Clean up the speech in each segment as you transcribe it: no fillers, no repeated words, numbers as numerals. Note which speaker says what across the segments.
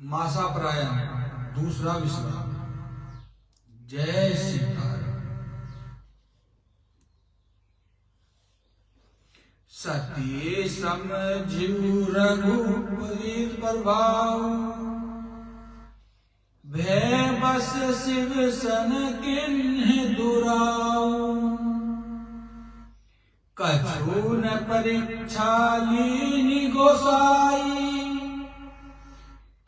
Speaker 1: मासा प्रायण दूसरा विश्राम। जय सीताराम। सती समझू रघुपति प्रभाव, भय बस शिव सन किन्ह दुराऊ। कछु न परीक्षा लीनि गोसाई,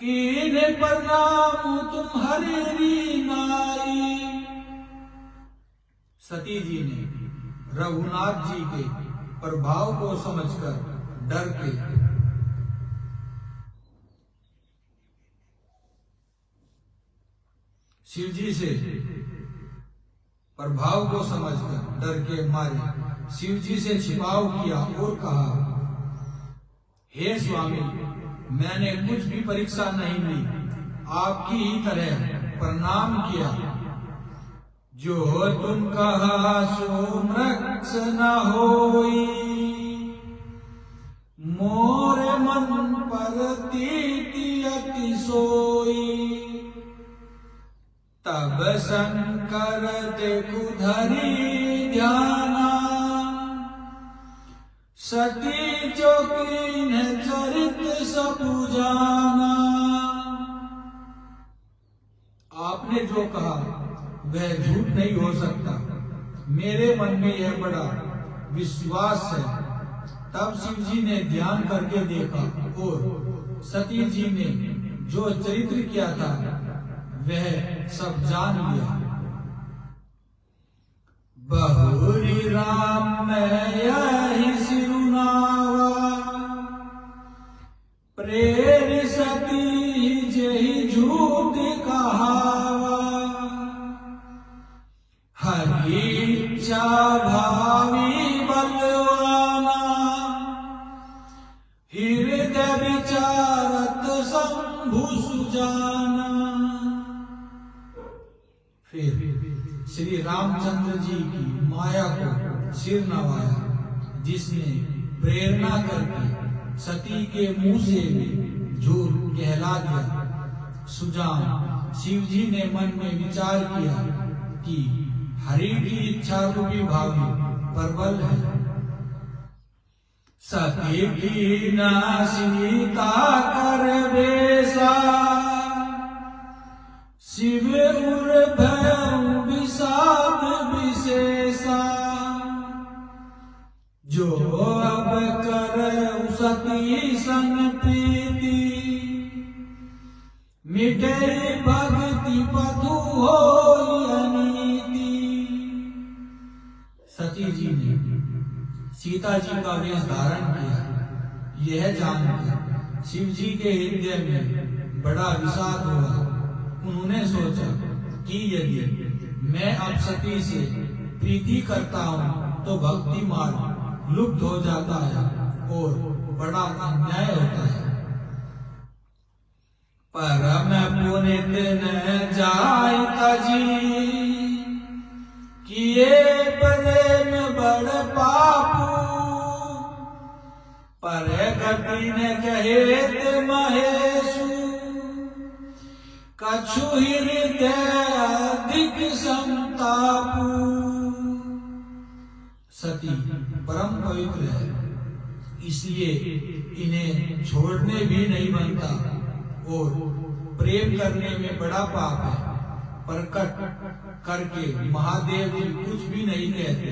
Speaker 1: कीन प्रणाम तुम हरि नाई। सती जी ने रघुनाथ जी के प्रभाव को समझकर डर के शिव जी से प्रभाव को समझकर डर के मारे शिव जी से छिपाव किया और कहा, हे स्वामी, मैंने कुछ भी परीक्षा नहीं ली, आपकी ही तरह प्रणाम किया। जो तुम कहा सो मृक्ष न होई, मोर मन पर तीति अति सोई। तब शंकर देखु धरी ध्याना, सती जो कीन्ह चरित सबु जाना। आपने जो कहा वह झूठ नहीं हो सकता, मेरे मन में यह बड़ा विश्वास है। तब शिव जी ने ध्यान करके देखा और सती जी ने जो चरित्र किया था वह सब जान लिया। बहुरी राम मैं यही सिरुनावा, प्रेर सती जही झूठ कहावा। हरि इच्छा भावी बलवाना, हृदय विचारत शंभु सुजाना। फिर श्री रामचंद्र जी की माया को सिर नवाया, जिसने प्रेरणा करके सती के मुंह से झूठ कहला दिया। सुजान शिव जी ने मन में विचार किया कि हरि की इच्छा रूपी भावी प्रबल है। सती की ना सीता कर बेसा, शिव उर भयउ विषाद विशेषा। जो अब कर सती सन प्रीति, मिटे भक्ति पथु होई अनीति। सती जी ने सीता जी का वेश धारण किया। यह जानकर शिव जी के हृदय में बड़ा विषाद हुआ। उन्होंने सोचा कि यदि मैं अब सती से प्रीति करता हूँ तो भक्ति मार्ग लुप्त हो जाता है और बड़ा अन्याय होता है। परम पुनित न जाय तजी, किए प्रेम बड़ पापू। पर कपि न कहेत महेशु, कछु हृदय अधिक संतापू। सती परम पवित्र है, इसलिए इन्हें छोड़ने भी नहीं बनता और प्रेम करने में बड़ा पाप है। प्रकट करके महादेव जी कुछ भी नहीं कहते,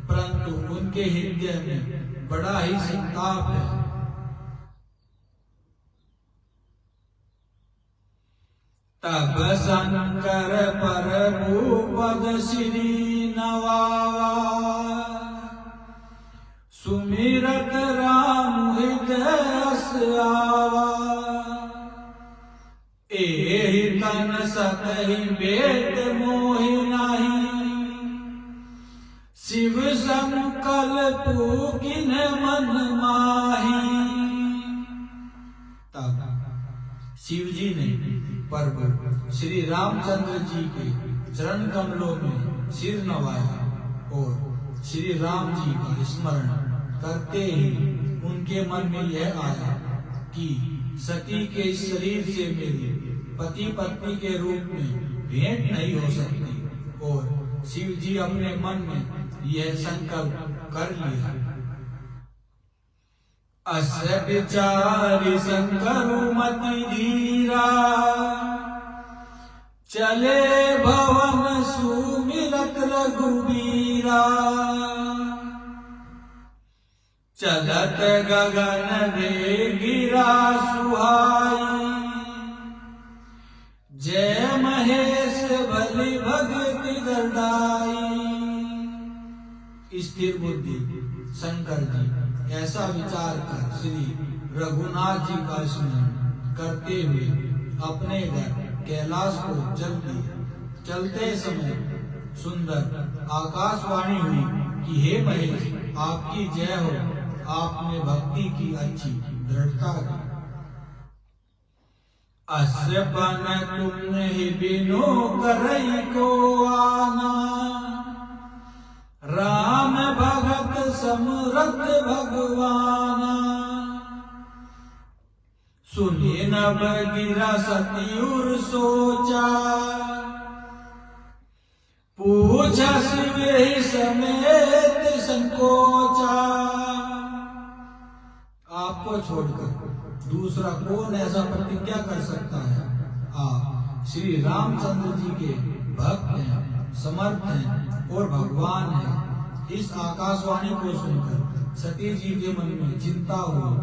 Speaker 1: परंतु उनके हृदय में बड़ा ही संताप है। तब शंकर प्रभु पद श्री नवावा, सुमिरत राम हृदय आवा। एहि तन सतहि बेट मोहि नाही, शिव संकल्प किन्ह मन माही। तब शिव जी ने प्रभु श्री रामचंद्र जी के चरण कमलों में सिर नवाया और श्री राम जी का स्मरण करते ही उनके मन में यह आया कि सती के इस शरीर से मेरी पति पत्नी के रूप में भेंट नहीं हो सकती, और शिव जी अपने मन में यह संकल्प कर लिया। अस्य विचारि शंकरु मति धीरा, चले भवन सुमिरत रघुबीरा। चलत गगन में गिरा सुहाई, जय महेश बलि भगति दर्दाई। स्थिर बुद्धि शंकर जी ऐसा विचार कर श्री रघुनाथ जी का स्मरण करते हुए अपने घर कैलाश को चल दिए। चलते समय सुंदर आकाशवाणी हुई कि हे महेश, आपकी जय हो, आपने भक्ति की अच्छी दृढ़ता की। अस्यपन तुमहि बिनु करई को आना, राम भगत समरथ भगवाना। सुनि नभ गिरा सतियुर सोचा, पूछा शिव समेत संकोचा। आपको छोड़कर दूसरा कौन ऐसा प्रतिज्ञा कर सकता है? आप श्री रामचंद्र जी के भक्त हैं, समर्थ हैं और भगवान हैं। इस आकाशवाणी को सुनकर सती जी के मन में चिंता हुई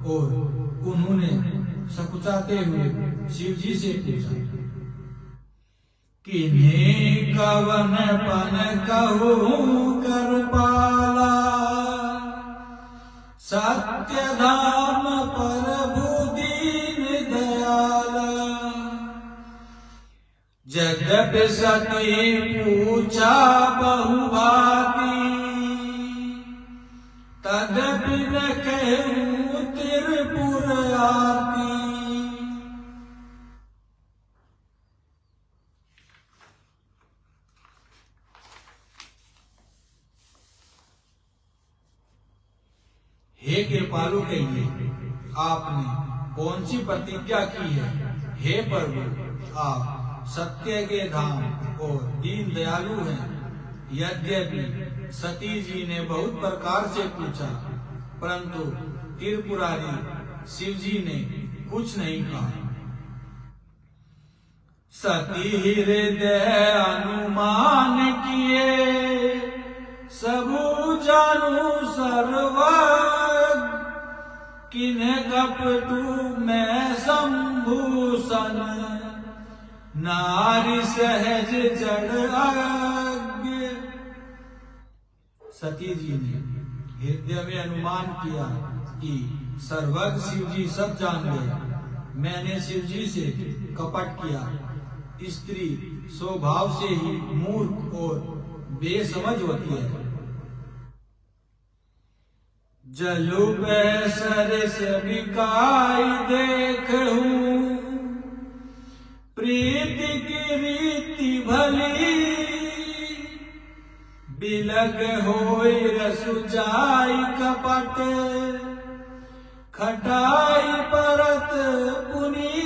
Speaker 1: और उन्होंने सकुचाते हुए शिव जी से पूछा, किन्हीं कवन पन कहूं कर पाला, सत्य धाम प्रभु दीन दयाला। यद्यपि सती पूछा बहुभांति, तदपि न कहूं त्रिपुर आरती। हे कृपालु कहिए, आपने कौन सी प्रतिज्ञा की है? हे प्रभु, आप सत्य के धाम और दीन दयालु हैं। यद्यपि सती जी ने बहुत प्रकार से पूछा, परंतु त्रिपुरारी शिव जी ने कुछ नहीं कहा। सती हृदय अनुमान किए, सबू जानू सर्वज्ञ। किन्ह कपटू मैं संभूषण, नारी सहज जड़ आज्ञ। सती जी ने हृदय में अनुमान किया कि सर्वज्ञ शिव जी सब जान गए। मैंने शिव जी से कपट किया। स्त्री स्वभाव से ही मूर्ख और बेसमझ होती है। जलु सरस बिकाई देखूं, प्रीति की रीति भली। बिलग होई रसु जाई कपट, खटाई परत पुनी।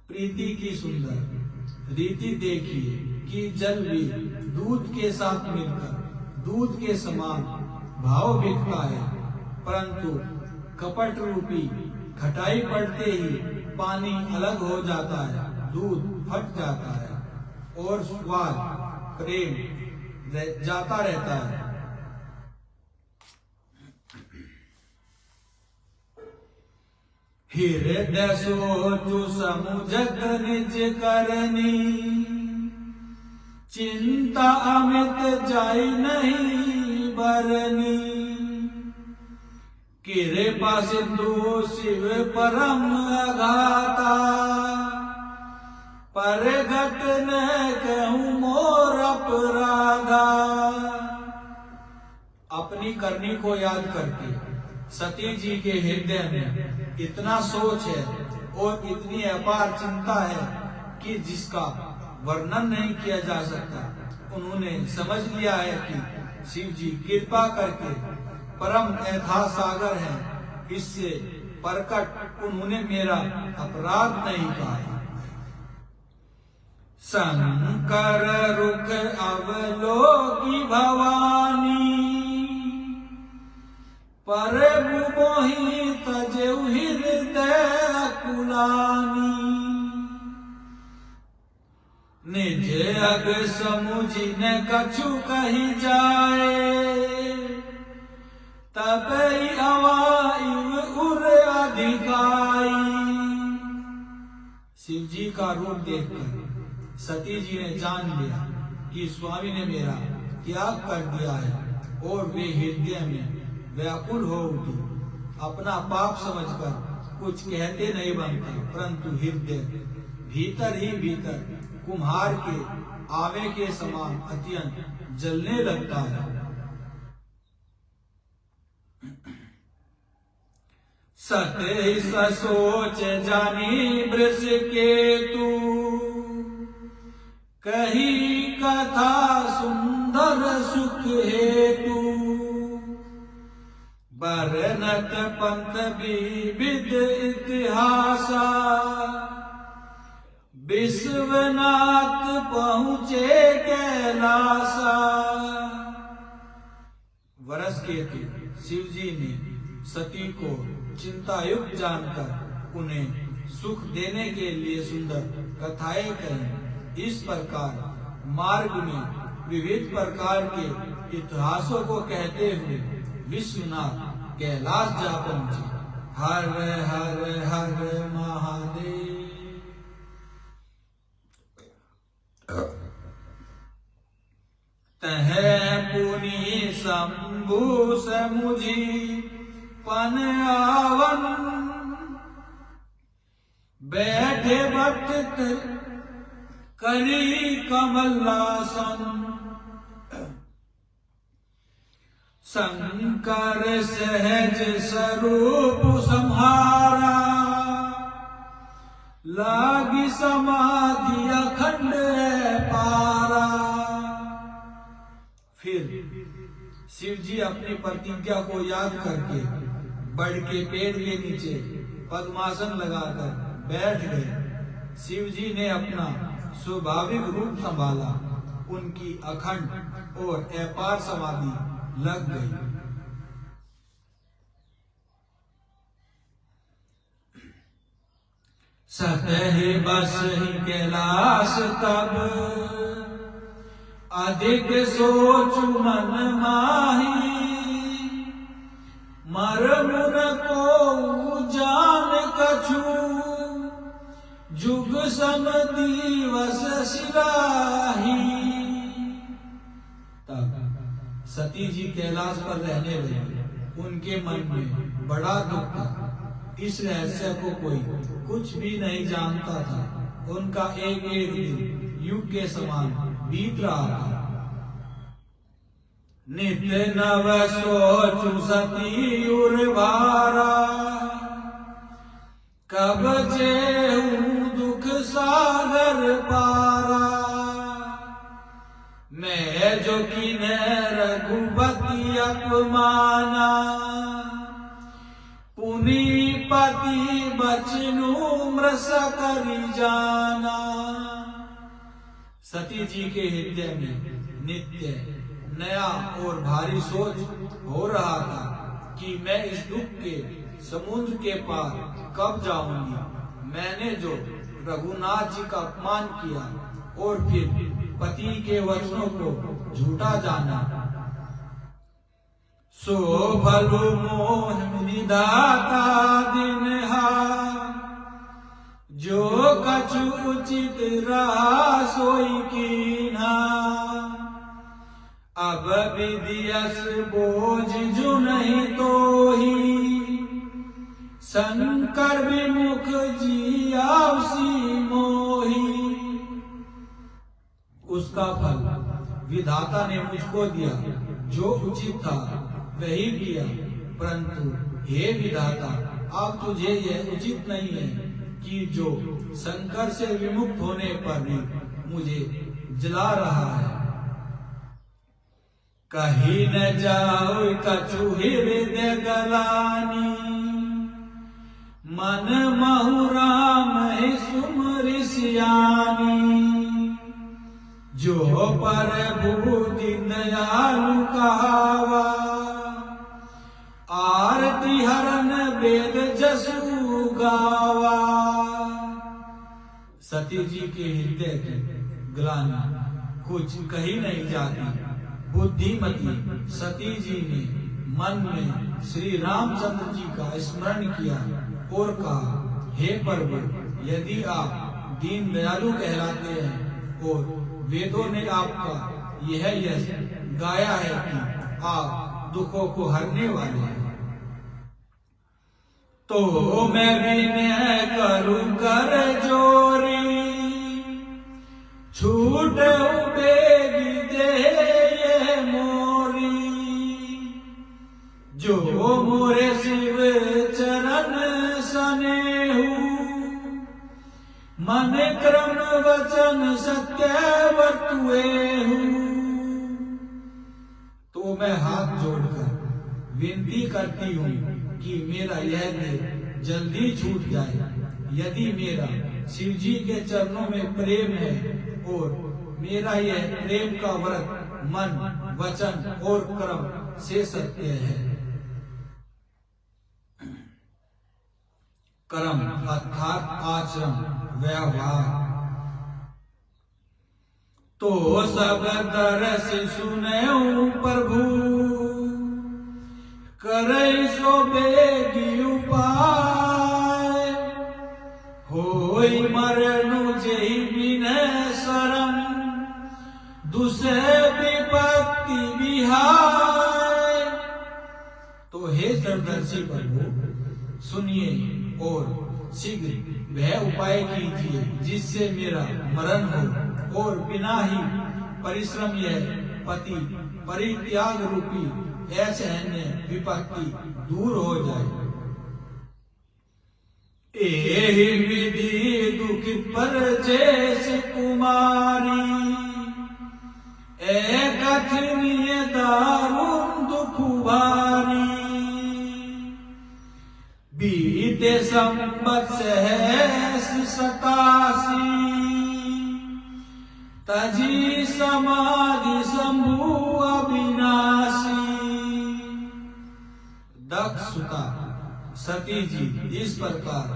Speaker 1: प्रीति की सुंदर रीति देखिए कि जल भी दूध के साथ मिलकर दूध के समान भाव बिकता है, परंतु कपट रूपी खटाई पड़ते ही पानी अलग हो जाता है, दूध फट जाता है और स्वाद प्रेम जाता रहता है। हृदय सोचु समुझत निज करनी, चिंता अमित जाय नहीं बरनी। कृपा सिंधु शिव परम अगाता, परगट न कहूं मोर अपराधा। अपनी करनी को याद करके सती जी के हृदय में इतना सोच है और इतनी अपार चिंता है कि जिसका वर्णन नहीं किया जा सकता। उन्होंने समझ लिया है कि शिव जी कृपा करके परम अथाह सागर है, इससे प्रकट उन्होंने मेरा अपराध नहीं पाया। शंकर रुख अवलोकी भवानी, परबु मोहि तजेउ हृदय कुलानी। निज अग समुझि न कछु कही जाए, तबई अवाइव उर अधिकाई। शिव जी का रूप देखकर सती जी ने जान लिया कि स्वामी ने मेरा त्याग कर दिया है और वे हृदय में व्याकुल हो उठी। अपना पाप समझकर कुछ कहते नहीं बनता, परंतु हृदय भीतर ही भीतर कुम्हार के आवे के समान अत्यंत जलने लगता है। सत्य सोच जानी वृष के तू, कही कथा सुंदर सुख हेतु। बरनत पंथ विविध इतिहासा, विश्वनाथ पहुँचे कैलासा। वरस केतु शिव जी ने सती को चिंता युक्त जानकर उन्हें सुख देने के लिए सुंदर कथाएं कही। इस प्रकार मार्ग में विविध प्रकार के इतिहासों को कहते हुए विश्वनाथ कैलाश जा पहुंचे। हर हर हर महादेव। तह पुनि शंभु समुझी पन आवन, बैठे भट्ट करी कमलासन। शंकर सहज स्वरूप संहारा, लागी समाधि अखंड पारा। फिर शिव जी अपनी प्रतिज्ञा को याद करके बड़ के पेड़ के नीचे पद्मासन लगाकर बैठ गए। शिव जी ने अपना स्वाभाविक रूप संभाला, उनकी अखंड और अपार समाधि लग गई। सतहि बसहि कैलाश तब, अधिक सोचु मन माही। मरम न को जान कछु, जुग सम दिवस सिराही। तब सती जी कैलाश पर रहने लगी। उनके मन में बड़ा दुख था। इस रहस्य को कोई कुछ भी नहीं जानता था। उनका एक एक दिन युग के समान बीत रहा था। नित्य नव सोचु सती उर्वारा, कब जेहू दुख सागर पारा। मैं जो किने रघुपति अपमाना, पुनि पति बचनु मृष करि जाना। सती जी के हृदय में नित्य नया और भारी सोच हो रहा था कि मैं इस दुख के समुद्र के पार कब जाऊंगी। मैंने जो रघुनाथ जी का अपमान किया और फिर पति के वचनों को झूठा जाना, सो भलु मोह निदाता दिनहा। जो कछु उचित रहा सोई कीन्हा, अब विदियस बोझ जो नहीं तो ही। शंकर विमुख जिया उसी मोही। उसका फल विधाता ने मुझको दिया, जो उचित था वही किया। परंतु हे विधाता, अब तुझे यह उचित नहीं है कि जो शंकर से विमुक्त होने पर भी मुझे जला रहा है। कहीं न जाओ कछु हृदय गलानी, मन महु राम ही सुमरि सियानी। जो प्रभु दीन दयालु कहावा, आरती हरन वेद जसु गावा। सती जी के हृदय की ग्लानि कुछ कही नहीं जाती। बुद्धिमती सती जी ने मन में श्री रामचंद्र जी का स्मरण किया और कहा, हे प्रभु, यदि आप दीन दयालु कहलाते हैं और वेदों ने आपका यह यश गाया है कि आप दुखों को हरने वाले हैं, तो मैं विनय करूं कर जोरी। छूट बेगी दे ये मोरी। जो मोरे शिव चरण सनेहु, मन क्रम वचन सत्य वर्तुएहु। तो मैं हाथ जोड़कर विनती करती हूँ कि मेरा यह देह जल्दी छूट जाए। यदि मेरा शिव जी के चरणों में प्रेम है और मेरा यह प्रेम का व्रत मन वचन और कर्म से सत्य है। कर्म अर्थात आचरण व्यवहार। तो सब दरस सुनऊं प्रभु, करे सो बेगी उपाय। होई मरनु जेहि बिनय शरण, दुसे विपत्ति विहाय। तो हे सर्वदर्शी प्रभु, सुनिए और शीघ्र वह उपाय कीजिए जिससे मेरा मरण हो और बिना ही परिश्रम यह पति परित्याग रूपी असहनीय विपत्ति दूर हो जाए। एहि विधि दुखित पर जैसे कुमारी, कथनीय दारुण दुख भारी। बीते संबत सहस 87, तजी समाधि शंभु अविनाशी। दक्ष सुता सती जी इस प्रकार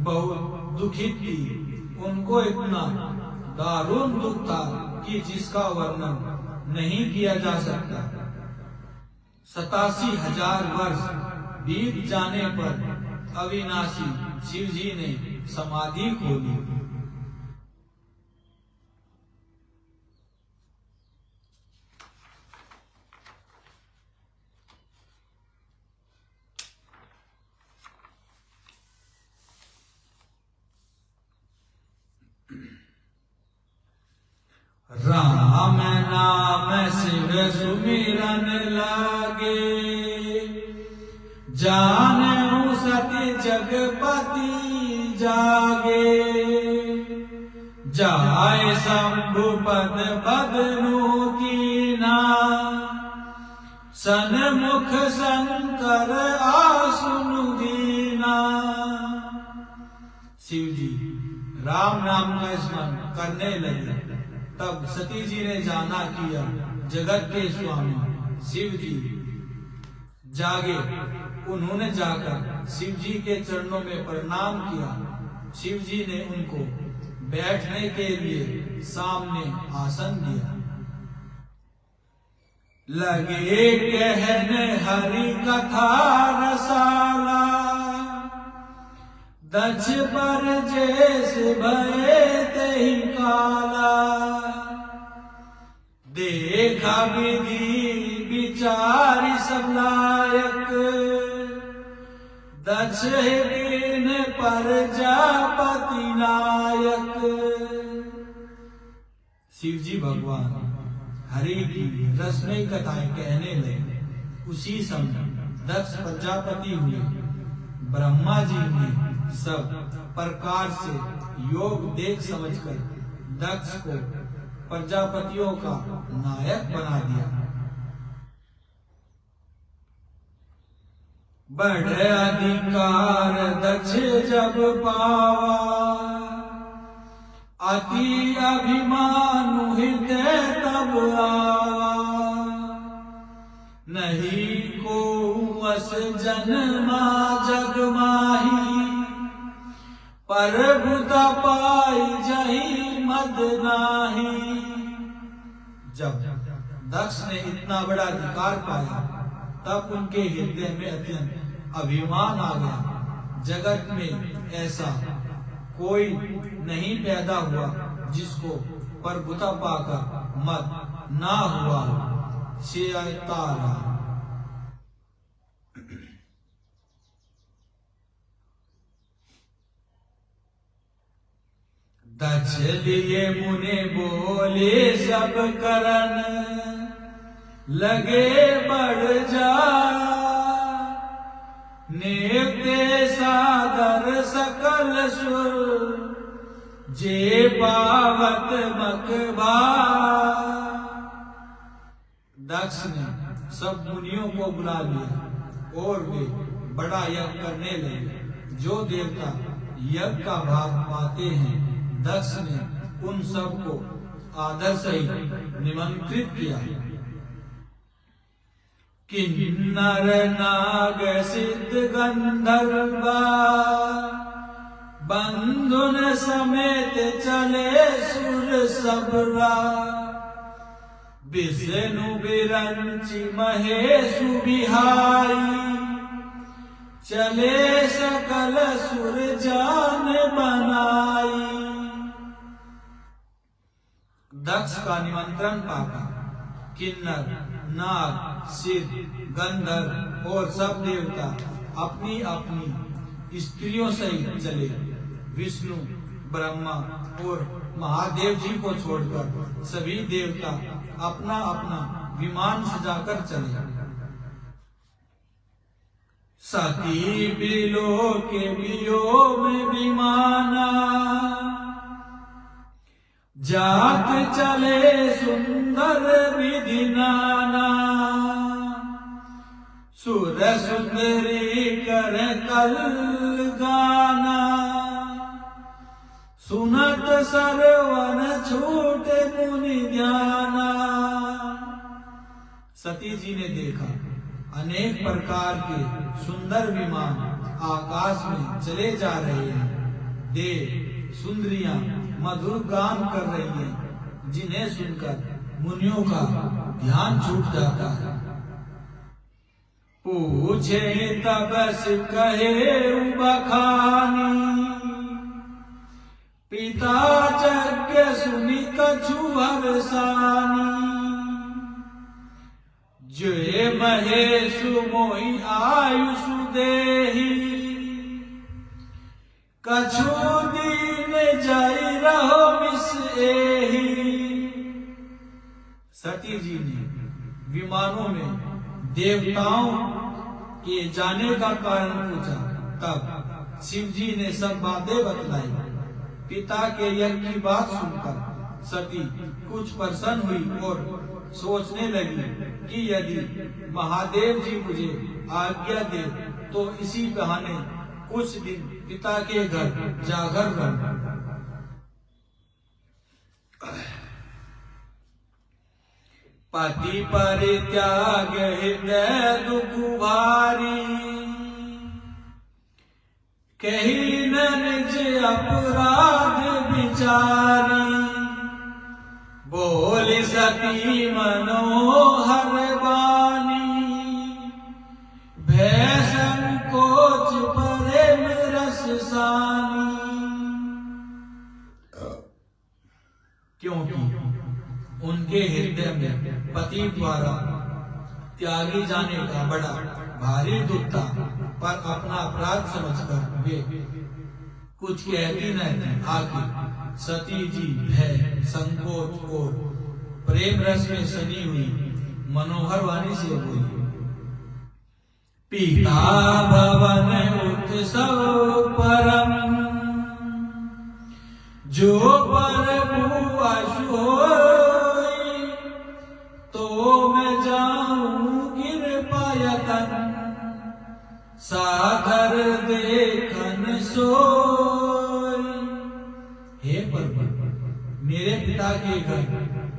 Speaker 1: बहुत दुखित थी। उनको इतना दारुण दुख था कि जिसका वर्णन नहीं किया जा सकता। 87,000 वर्ष बीत जाने पर अविनाशी शिव जी ने समाधि खोली। राम नाम शिव सुमिरन लागे, जानऊ सती जगपति जागे। जाय शंभु पद बदनु कीना, सन्मुख शंकर आसुनु दीना। शिव जी राम नाम का स्मरण करने लगे। तब सती जी ने जाना किया जगत के स्वामी शिव जी जागे। उन्होंने जाकर शिव जी के चरणों में प्रणाम किया। शिव जी ने उनको बैठने के लिए सामने आसन दिया। लगे कहने हरि कथा रसाला, दक्ष पर जैसे भये तेहि काला। देखा विधि विचारी सब लायक, दक्ष बिन प्रजापति नायक। शिव जी भगवान हरि की रसमयी कथाएं कहने लगे। उसी समय दक्ष प्रजापति हुए। ब्रह्मा जी ने सब प्रकार से योग देख समझकर दक्ष को प्रजापतियों का नायक बना दिया। बढ़ अधिकार दक्ष जब पावा, अति अभिमानु हृदय तब आवा। नहीं को वस जन्मा जग माही, पर बुता पाई जही मद नाही। जब दक्ष ने इतना बड़ा अधिकार पाया, तब उनके हृदय में अत्यंत अभिमान आ गया। जगत में ऐसा कोई नहीं पैदा हुआ जिसको परबुता पाकर मत ना हुआ। तारा दक्ष लिए मुने बोले सब करन, लगे बढ़ जा नेवते सादर सकल सुर, जे पावत मकबा। दक्ष ने सब मुनियों को बुला लिया और वे बड़ा यज्ञ करने लगे। जो देवता यज्ञ का भाग पाते हैं, दक्ष ने उन सब को आदर से निमंत्रित किया। किन्नर नाग सिद्ध गंधर्वा, बंधुन समेत चले सुर सबरा। विष्णु बिरंची महेशु बिहारी, चले सकल सुर जान बनाई। दक्ष का निमंत्रण पाकर किन्नर, नाग, सिद्ध, गंधर्व और सब देवता अपनी अपनी स्त्रियों सहित चले। विष्णु, ब्रह्मा और महादेव जी को छोड़कर सभी देवता अपना अपना विमान सजाकर चले। सती बिलो के बियो में विमाना, जात चले सुंदर विधि नाना। सुर सुंदरी कर कल गाना, सुनत सरवन छूटे मुनि ध्याना। सती जी ने देखा अनेक प्रकार के सुंदर विमान आकाश में चले जा रहे हैं। देव सुंदरियां मधुर गान कर रही हैं, जिन्हें सुनकर मुनियों का ध्यान छूट जाता है। पूछे तब कहे बखानी, पिता यज्ञ सुनि कछु हर्षानी। जो महेशु मोहि आयुषु देहि, कछु दिन जाई रहो मिस एहि। सती जी ने विमानों में देवताओं के जाने का कारण पूछा। तब शिव जी ने सब बातें बतलाई। पिता के यज्ञ की बात सुनकर सती कुछ प्रसन्न हुई और सोचने लगी कि यदि महादेव जी मुझे आज्ञा दे तो इसी बहाने कुछ दिन पिता के घर जाकर रहूं। पति परित्याग हृदय दुख भारी, कही न निज अपराध विचारी। बोली सती मनोहर वाणी, भय संकोच प्रेम रस सानी। क्योंकि उनके हृदय में पति द्वारा त्यागी जाने का बड़ा भारी दुख था, पर अपना अपराध समझकर वे कुछ कहती नहीं। आखिर सती जी भय, संकोच और प्रेम रस में सनी हुई मनोहर वाणी से बोली। पिता भवन उत्सव परम, जो प्रभु आशु होई, तो मैं जाऊं कृपा यतन। सादर देखन सोई। हे प्रभु, मेरे पिता के घर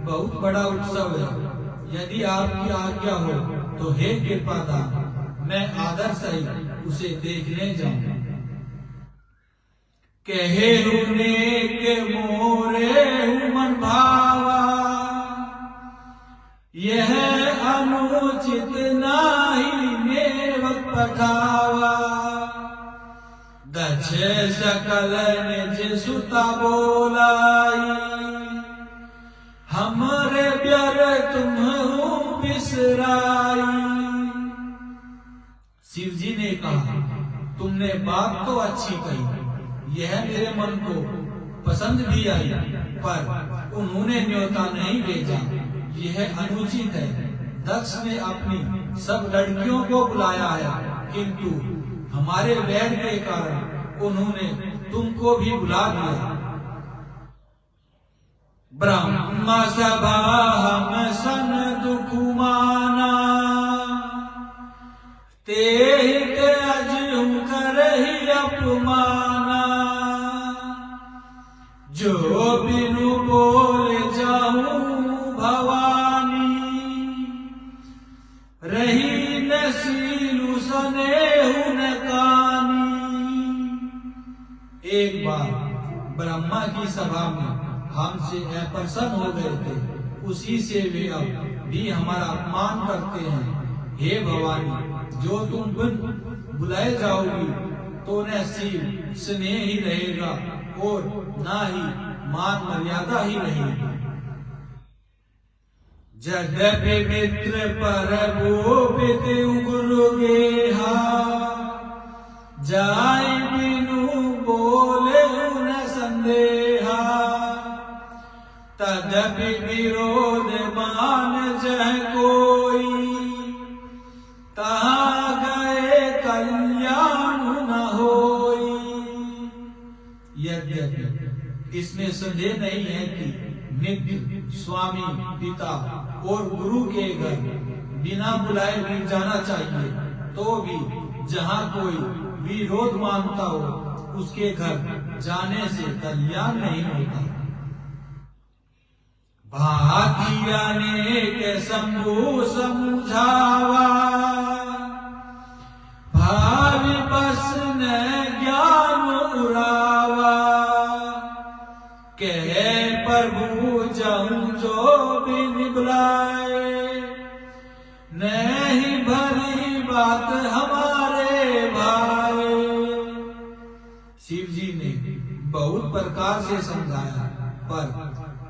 Speaker 1: बहुत बड़ा उत्सव है, यदि आपकी आज्ञा हो तो हे कृपादान, मैं आदर सहित उसे देखने जाऊं। कहे रुने के मोरे मन भावा, यह अनुचित नाही नेवत पठावा। दक्ष सकल निज सुता बोलाई, हमरे प्यार तुम बिसराई। शिव जी ने कहा, तुमने बात तो अच्छी कही, यह मेरे मन को पसंद भी आई, पर उन्होंने न्योता नहीं भेजा, यह अनुचित है। दक्ष ने अपनी सब लड़कियों को बुलाया है, किंतु हमारे वैर के कारण उन्होंने तुमको भी बुला दिया। ब्रह्म सभा हम सन दुख माना, ते अजू करहि अपमाना। जो बिनु बोल जाऊं भवानी, रही न सीलु सनेहु न कानी। एक बार ब्रह्मा की सभा में हमसे अप्रसन्न हो गए थे, उसी से वे अब भी हमारा अपमान करते हैं। हे भवानी, जो तुम बुलाए जाओगी तो न सील स्नेह ही रहेगा और ना ही मान मर्यादा ही रहेगी। जद्यपि मित्र पर गोपित उग्र गेहा, जाय बिनु बोले न संदेहा। तदपि विरोध मान जह कोई, तहाँ गए कल्याण न होई। यद्यपि इसमें संदेह नहीं है कि मित्र, स्वामी, पिता और गुरु के घर बिना बुलाए भी जाना चाहिए, तो भी जहाँ कोई विरोध मानता हो, उसके घर जाने से कल्याण नहीं होता। भातिया ने के शंभु समझावा, भावी बस ने ज्ञान उड़ावा। कहे प्रभु जाऊं जो बिन बुलाए, नहीं भरी बात हमारे भाई। शिव जी ने बहुत प्रकार से समझाया, पर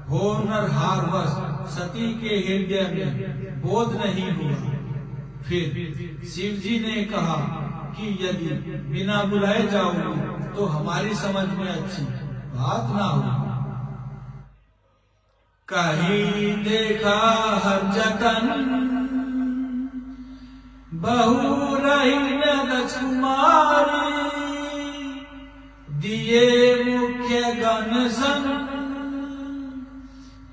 Speaker 1: होनहारवश सती के हृदय में बोध नहीं हुआ। फिर शिव जी ने कहा कि यदि बिना बुलाए जाओगे तो हमारी समझ में अच्छी बात ना हो। कहीं देखा हर जतन, बहु रही न दक्षकुमारी। दिए मुख्य गण संग,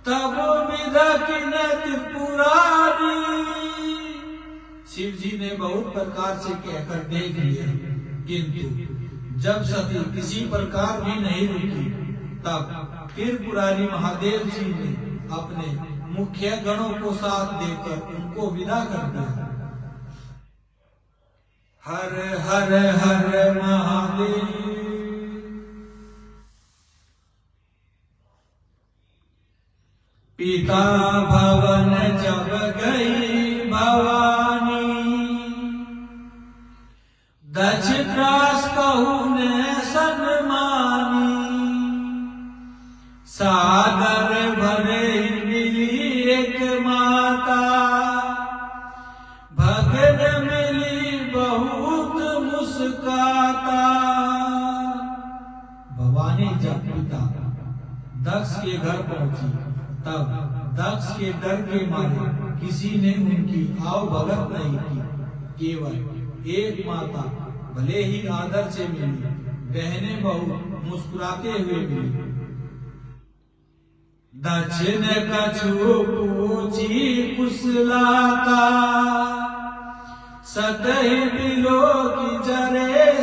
Speaker 1: तब विदा की त्रिपुरारी। शिव जी ने बहुत प्रकार से कहकर देख लिया, किंतु जब सती किसी प्रकार भी नहीं रुकी, तब त्रिपुरारी महादेव जी ने अपने मुख्य गणों को साथ देकर उनको विदा कर दिया। हर हर हर महादेव। पिता भवन जब गई भवानी, दक्ष त्रास कहू ने सन्मानी। सादर भरे मिली एक माता, भगन मिली बहुत मुस्काता। भवानी जब पिता दक्ष के घर पहुंची, तब दक्ष के डर के मारे किसी ने उनकी आव भगत नहीं की। केवल एक माता भले ही आदर से मिली, बहनें बहुत मुस्कुराते हुए मिली। दक्ष ने कछु पूछी कुशलाता, सतही बिलो की जरे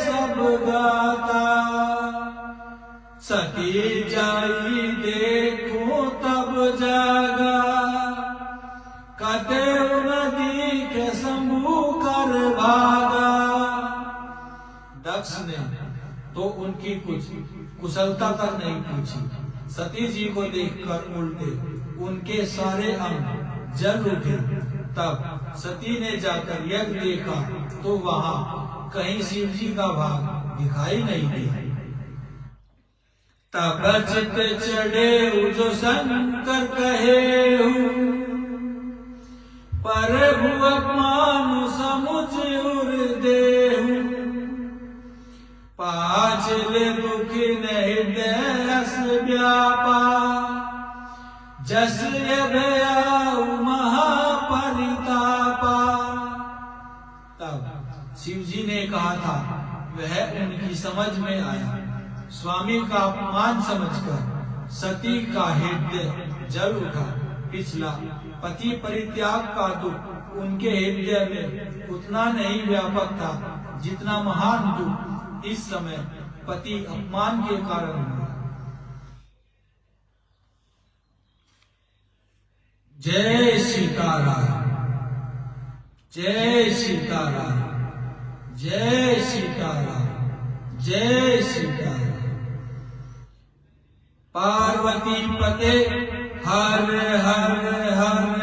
Speaker 1: सती जाई देखो तब जागा, कते नदी के शंभु कर भागा। दक्ष ने तो उनकी कुछ कुशलता तक नहीं पूछी। सती जी को देखकर उल्टे उनके सारे अंग जल उठे। तब सती ने जाकर यज्ञ देखा तो वहां कहीं शिव जी का भाग दिखाई नहीं दिया। तब चित चढ़े जो शंकर कहे, प्रभु अपमान समुझ उर देहु, पाछले दुखी हृदयस व्यापा, जस भयाउ महापरितापा। तब शिव जी ने कहा था, वह उनकी समझ में आया। स्वामी का अपमान समझकर सती का हृदय जल उठा। पिछला पति परित्याग का दुख उनके हृदय में उतना नहीं व्यापक था जितना महान दुख इस समय पति अपमान के कारण हुआ। जय सीताराम, जय सीताराम, जय सीताराम, जय सीताराम। पार्वती पते हर हर हर